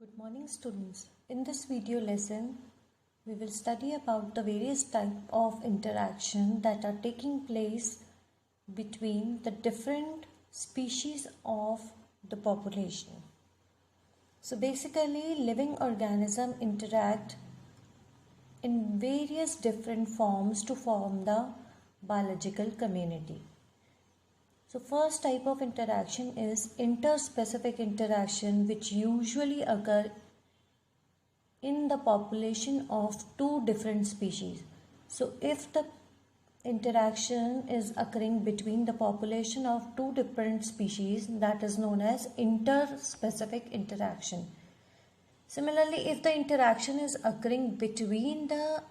Good morning students. In this video lesson, we will study about the various types of interaction that are taking place between the different species of the population. So basically, living organisms interact in various different forms to form the biological community. So first type of interaction is interspecific interaction, which usually occur in the population of two different species. So if the interaction is occurring between the population of two different species, that is known as interspecific interaction. Similarly, if the interaction is occurring between the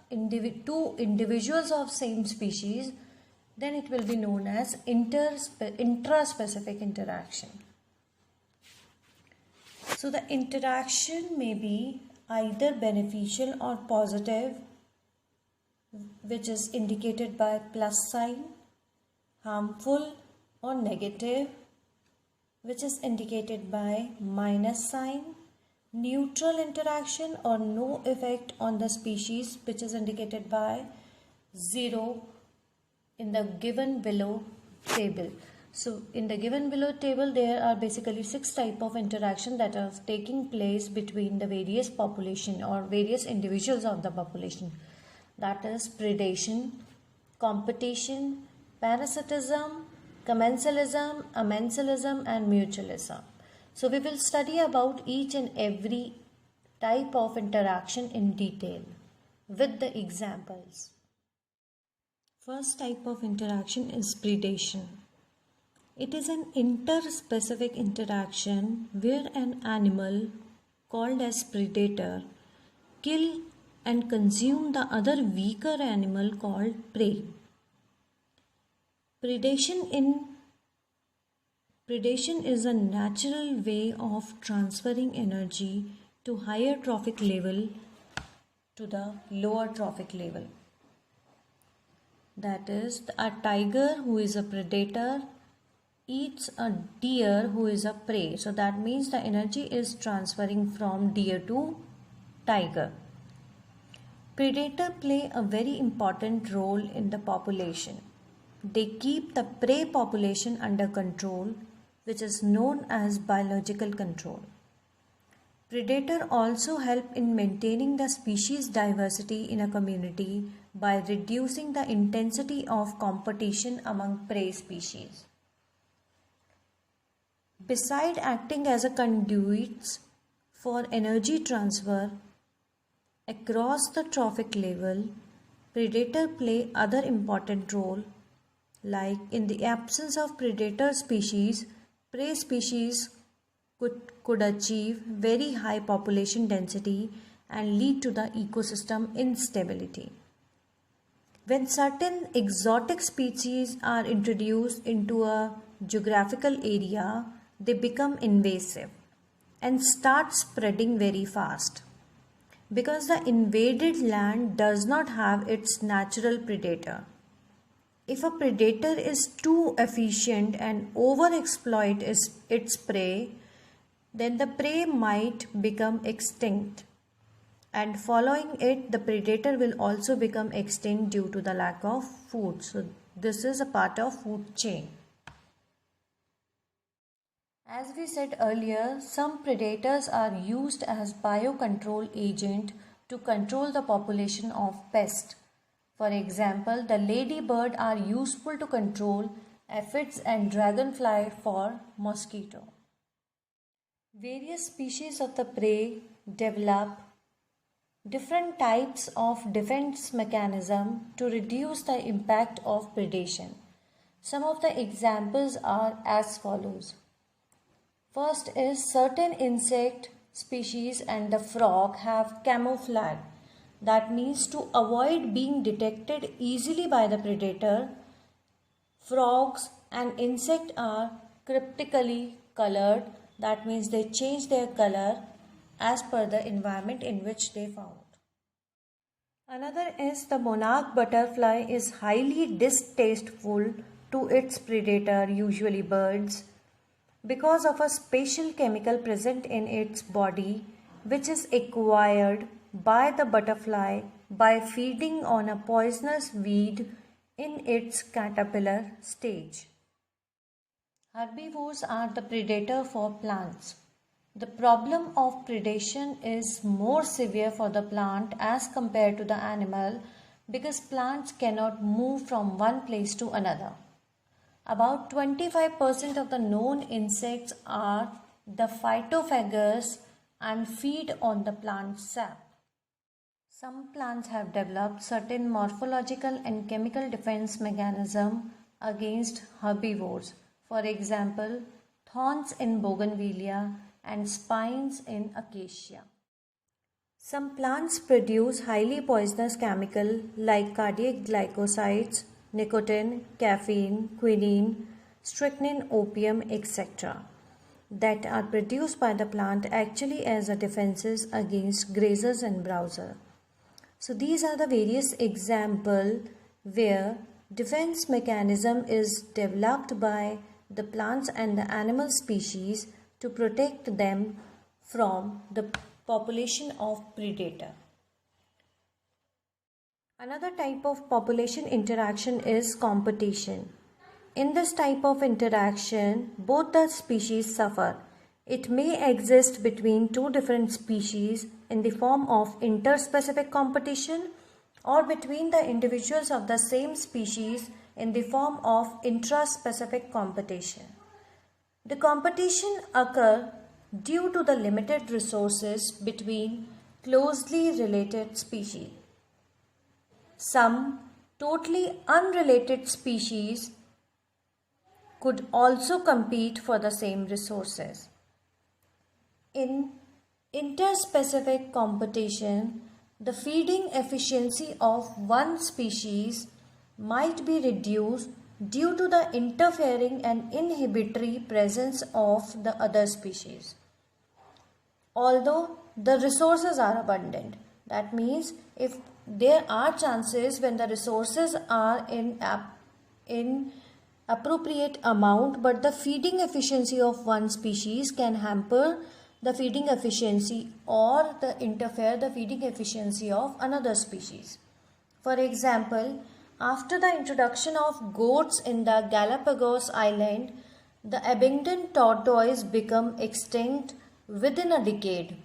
two individuals of same species, then it will be known as intraspecific interaction. So the interaction may be either beneficial or positive, which is indicated by plus sign, harmful or negative, which is indicated by minus sign, neutral interaction or no effect on the species, which is indicated by 0 in the given below table. So in the given below table, there are basically 6 types of interaction that are taking place between the various population or various individuals of the population. That is predation, competition, parasitism, commensalism, amensalism and mutualism. So we will study about each and every type of interaction in detail with the examples. First type of interaction is predation. It is an interspecific interaction where an animal called as predator kill and consume the other weaker animal called prey. Predation is a natural way of transferring energy to higher trophic level to the lower trophic level. That is, a tiger who is a predator eats a deer who is a prey. So that means the energy is transferring from deer to tiger. Predators play a very important role in the population. They keep the prey population under control, which is known as biological control. Predators also help in maintaining the species diversity in a community by reducing the intensity of competition among prey species. Besides acting as a conduit for energy transfer across the trophic level, predators play other important role, like in the absence of predator species, prey species could achieve very high population density and lead to the ecosystem instability. When certain exotic species are introduced into a geographical area, they become invasive and start spreading very fast because the invaded land does not have its natural predator. If a predator is too efficient and overexploit its prey, then the prey might become extinct, and following it, the predator will also become extinct due to the lack of food. So this is a part of food chain. As we said earlier, some predators are used as biocontrol agent to control the population of pests. For example, the ladybird are useful to control aphids and dragonfly for mosquito. Various species of the prey develop different types of defense mechanism to reduce the impact of predation. Some of the examples are as follows. First is certain insect species and the frog have camouflage. That means to avoid being detected easily by the predator, frogs and insects are cryptically colored. That means they change their color as per the environment in which they found. Another is the monarch butterfly is highly distasteful to its predator, usually birds, because of a special chemical present in its body which is acquired by the butterfly by feeding on a poisonous weed in its caterpillar stage. Herbivores are the predator for plants. The problem of predation is more severe for the plant as compared to the animal because plants cannot move from one place to another. About 25% of the known insects are the phytophagous and feed on the plant sap. Some plants have developed certain morphological and chemical defense mechanism against herbivores. For example, thorns in bougainvillea and spines in acacia. Some plants produce highly poisonous chemicals like cardiac glycosides, nicotine, caffeine, quinine, strychnine, opium, etc. that are produced by the plant actually as a defenses against grazers and browsers. So these are the various examples where defense mechanism is developed by the plants and the animal species to protect them from the population of predator. Another type of population interaction is competition. In this type of interaction, both the species suffer. It may exist between two different species in the form of interspecific competition or between the individuals of the same species in the form of intraspecific competition. The competition occurs due to the limited resources between closely related species. Some totally unrelated species could also compete for the same resources. In interspecific competition, the feeding efficiency of one species might be reduced due to the interfering and inhibitory presence of the other species. Although the resources are abundant, that means if there are chances when the resources are in appropriate amount, but the feeding efficiency of one species can hamper the feeding efficiency or interfere the feeding efficiency of another species. For example, after the introduction of goats in the Galapagos Island, the abundant tortoise became extinct within a decade.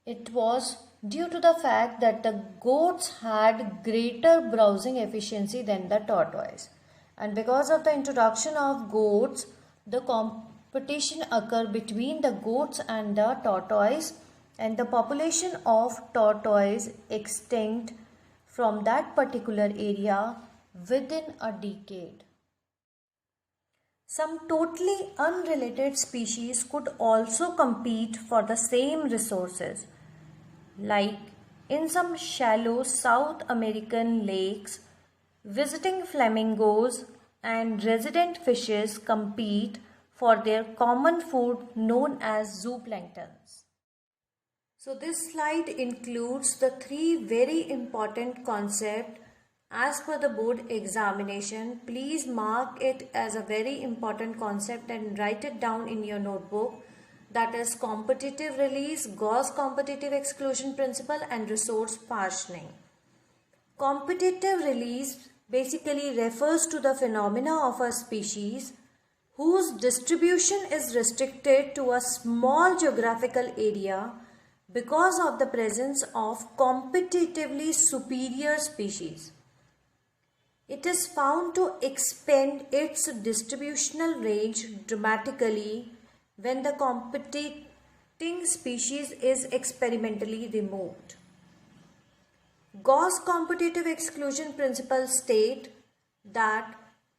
It was due to the fact that the goats had greater browsing efficiency than the tortoise. And because of the introduction of goats, the competition occurred between the goats and the tortoise, and the population of tortoise extinct from that particular area within a decade. Some totally unrelated species could also compete for the same resources. Like in some shallow South American lakes, visiting flamingos and resident fishes compete for their common food known as zooplanktons. So this slide includes the three very important concepts as per the board examination. Please mark it as a very important concept and write it down in your notebook. That is competitive release, Gauss competitive exclusion principle, and resource partitioning. Competitive release basically refers to the phenomena of a species whose distribution is restricted to a small geographical area because of the presence of competitively superior species. It is found to expand its distributional range dramatically when the competing species is experimentally removed. Gauss competitive exclusion principle state that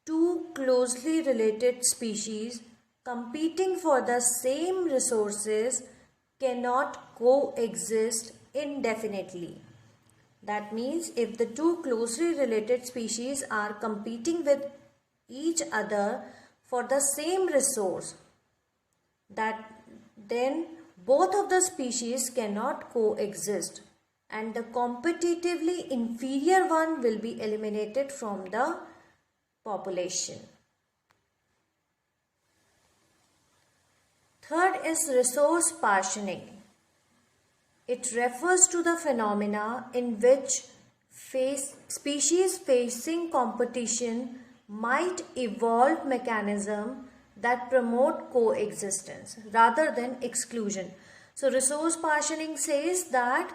two closely related species competing for the same resources cannot coexist indefinitely. That means if the two closely related species are competing with each other for the same resource, then both of the species cannot coexist and the competitively inferior one will be eliminated from the population. Third is resource partitioning. It refers to the phenomena in which species facing competition might evolve mechanisms that promote coexistence rather than exclusion. So resource partitioning says that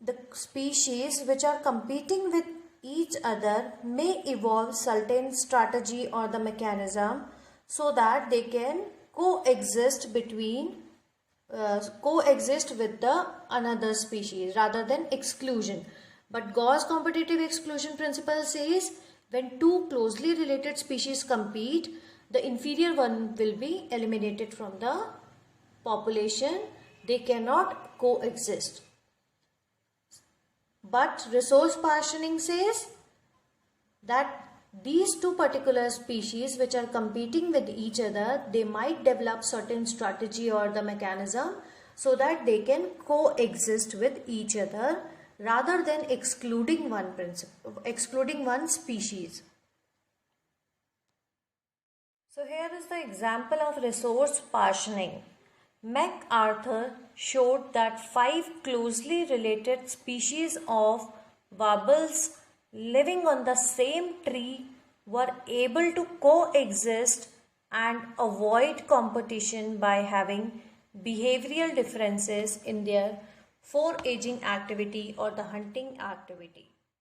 the species which are competing with each other may evolve certain strategy or the mechanism so that they can coexist with the another species rather than exclusion. But Gauss competitive exclusion principle says when two closely related species compete, the inferior one will be eliminated from the population. They cannot coexist. But resource partitioning says that these two particular species which are competing with each other, they might develop certain strategy or the mechanism so that they can coexist with each other rather than excluding one species. So here is the example of resource partitioning. MacArthur showed that 5 closely related species of warbles living on the same tree were able to coexist and avoid competition by having behavioral differences in their foraging activity or the hunting activity.